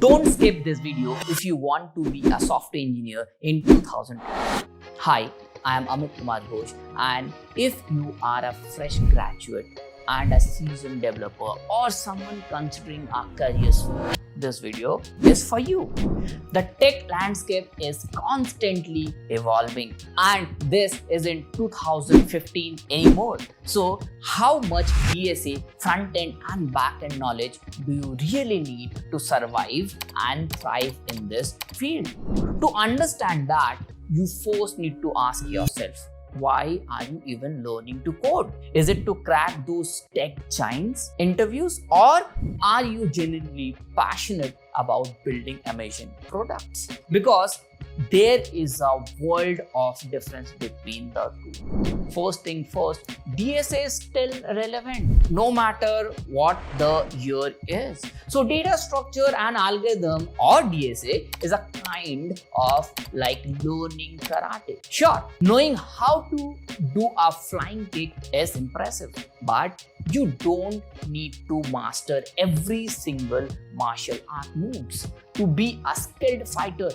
Don't skip this video if you want to be a software engineer in 2020. Hi, I am Amit Kumar Ghosh, and if you are a fresh graduate and a seasoned developer or someone considering a career switch, this video is for you. The tech landscape is constantly evolving, and this isn't 2015 anymore. So, how much DSA front-end and back-end knowledge do you really need to survive and thrive in this field? To understand that, you first need to ask yourself, why are you even learning to code? Is it to crack those tech giants interviews, or are you genuinely passionate about building amazing products? Because there is a world of difference between the two. First thing first, DSA is still relevant no matter what the year is. So data structure and algorithm, or DSA, is a kind of like learning karate. Sure, knowing how to do a flying kick is impressive, but you don't need to master every single martial art moves to be a skilled fighter.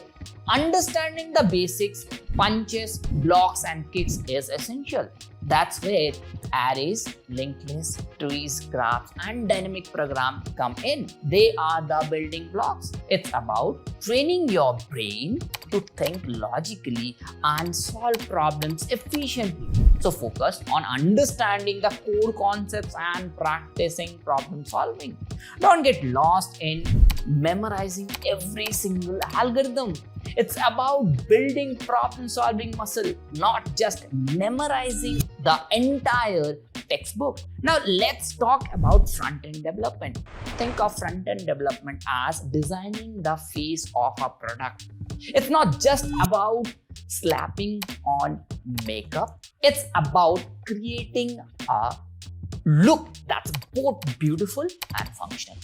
Understanding the basics, punches, blocks, and kicks is essential. That's where arrays, linked lists, trees, graphs, and dynamic program come in. They are the building blocks. It's about training your brain to think logically and solve problems efficiently. So focus on understanding the core concepts and practicing problem solving. Don't get lost in memorizing every single algorithm. It's about building problem solving muscle, not just memorizing the entire textbook. Now let's talk about front-end development. Think of front-end development as designing the face of a product. It's not just about slapping on makeup. It's about creating a look that's both beautiful and functional.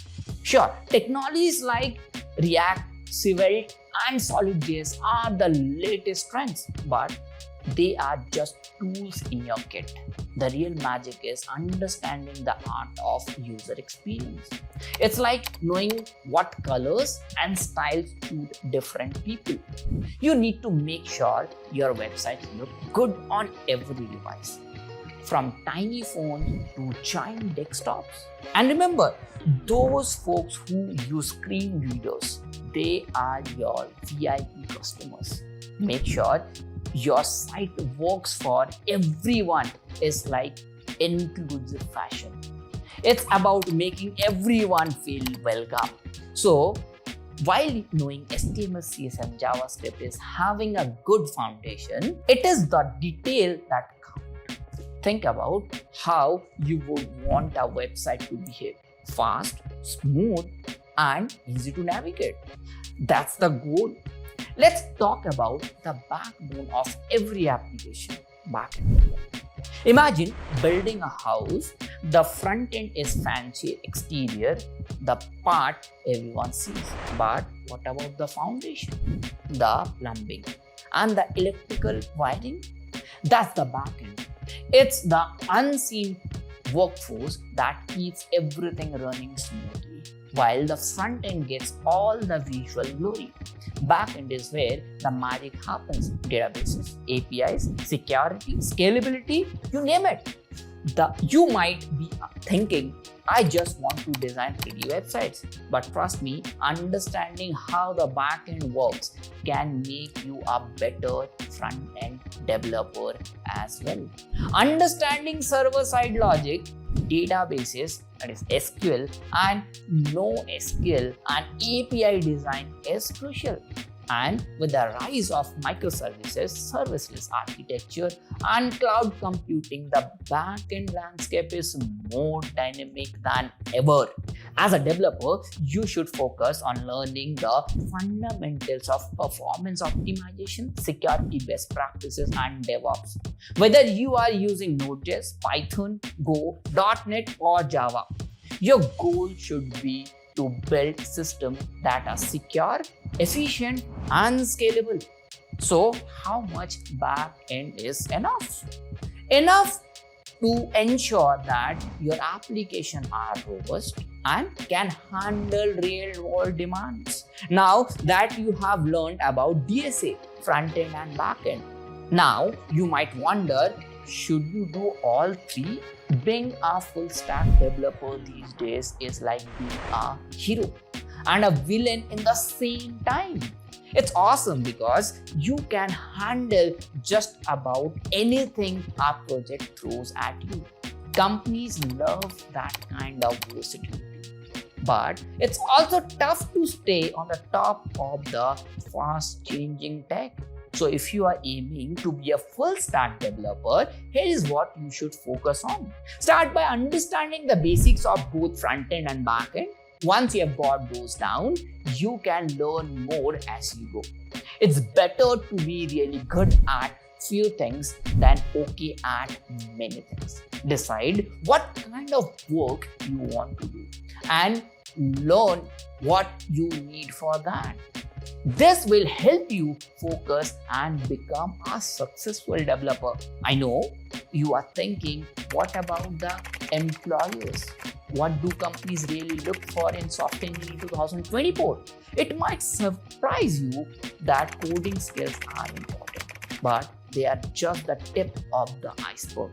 Sure, technologies like React, Svelte, and SolidJS are the latest trends, but they are just tools in your kit. The real magic is understanding the art of user experience. It's like knowing what colors and styles suit different people. You need to make sure your websites look good on every device, from tiny phones to giant desktops. And remember, those folks who use screen readers, they are your VIP customers. Make sure your site works for everyone is like inclusive fashion. It's about making everyone feel welcome. So, while knowing HTML, CSS, and JavaScript is having a good foundation, it is the detail that counts. Think about how you would want a website to behave: fast, smooth, and easy to navigate. That's the goal. Let's talk about the backbone of every application: backend. Imagine building a house. The front end is fancy exterior, the part everyone sees. But what about the foundation, the plumbing, and the electrical wiring? That's the back end. It's the unseen workforce that keeps everything running smoothly, while the front end gets all the visual glory. Back end is where the magic happens: databases, APIs, security, scalability, you name it. You might be thinking, I just want to design pretty websites. But trust me, understanding how the back end works can make you a better front end developer as well. Understanding server-side logic, databases, that is SQL, and NoSQL and API design is crucial. And with the rise of microservices, serviceless architecture, and cloud computing, the backend landscape is more dynamic than ever. As a developer, you should focus on learning the fundamentals of performance optimization, security best practices, and DevOps. Whether you are using Node.js, Python, Go, .NET, or Java, your goal should be to build systems that are secure, efficient, and scalable. So, how much back end is enough? Enough to ensure that your applications are robust, and can handle real world demands. Now that you have learned about DSA, front end and back end, now you might wonder, should you do all three? Being a full stack developer these days is like being a hero and a villain in the same time. It's awesome because you can handle just about anything a project throws at you. Companies love that kind of versatility. But it's also tough to stay on the top of the fast changing tech. So if you are aiming to be a full stack developer, here is what you should focus on. Start by understanding the basics of both front end and back end. Once you have got those down, you can learn more as you go. It's better to be really good at few things than okay at many things. Decide what kind of work you want to do and learn what you need for that. This will help you focus and become a successful developer. I know you are thinking, what about the employers? What do companies really look for in software engineering 2024? It might surprise you that coding skills are important, but they are just the tip of the iceberg.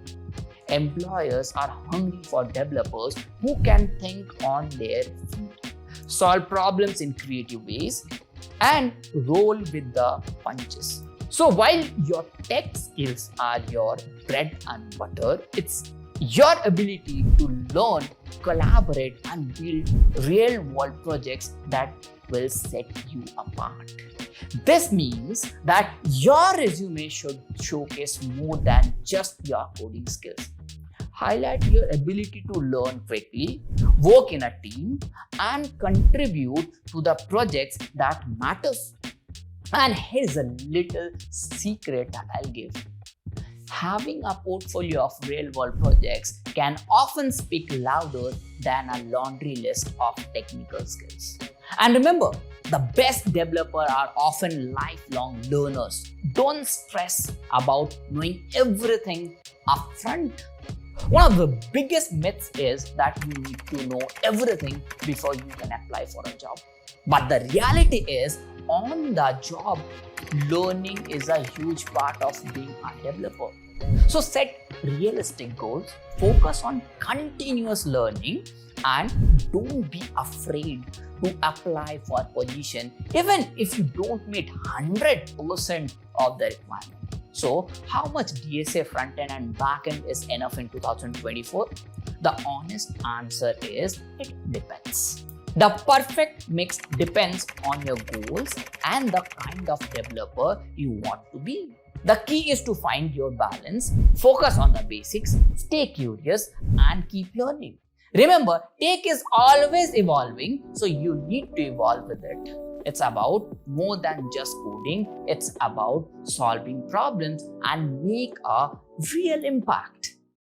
Employers are hungry for developers who can think on their feet, solve problems in creative ways, and roll with the punches. So while your tech skills are your bread and butter, it's your ability to learn, collaborate, and build real world projects that will set you apart. This means that your resume should showcase more than just your coding skills. Highlight your ability to learn quickly, work in a team, and contribute to the projects that matters. And here's a little secret that I'll give. Having a portfolio of real-world projects can often speak louder than a laundry list of technical skills. And remember, the best developers are often lifelong learners. Don't stress about knowing everything upfront. One of the biggest myths is that you need to know everything before you can apply for a job. But the reality is, on the job, learning is a huge part of being a developer. So set realistic goals, focus on continuous learning, and don't be afraid to apply for a position even if you don't meet 100% of the requirement. So how much DSA front-end and back-end is enough in 2024? The honest answer is it depends. The perfect mix depends on your goals and the kind of developer you want to be. The key is to find your balance, focus on the basics, stay curious, and keep learning. Remember, tech is always evolving, so you need to evolve with it. It's about more than just coding, it's about solving problems and make a real impact.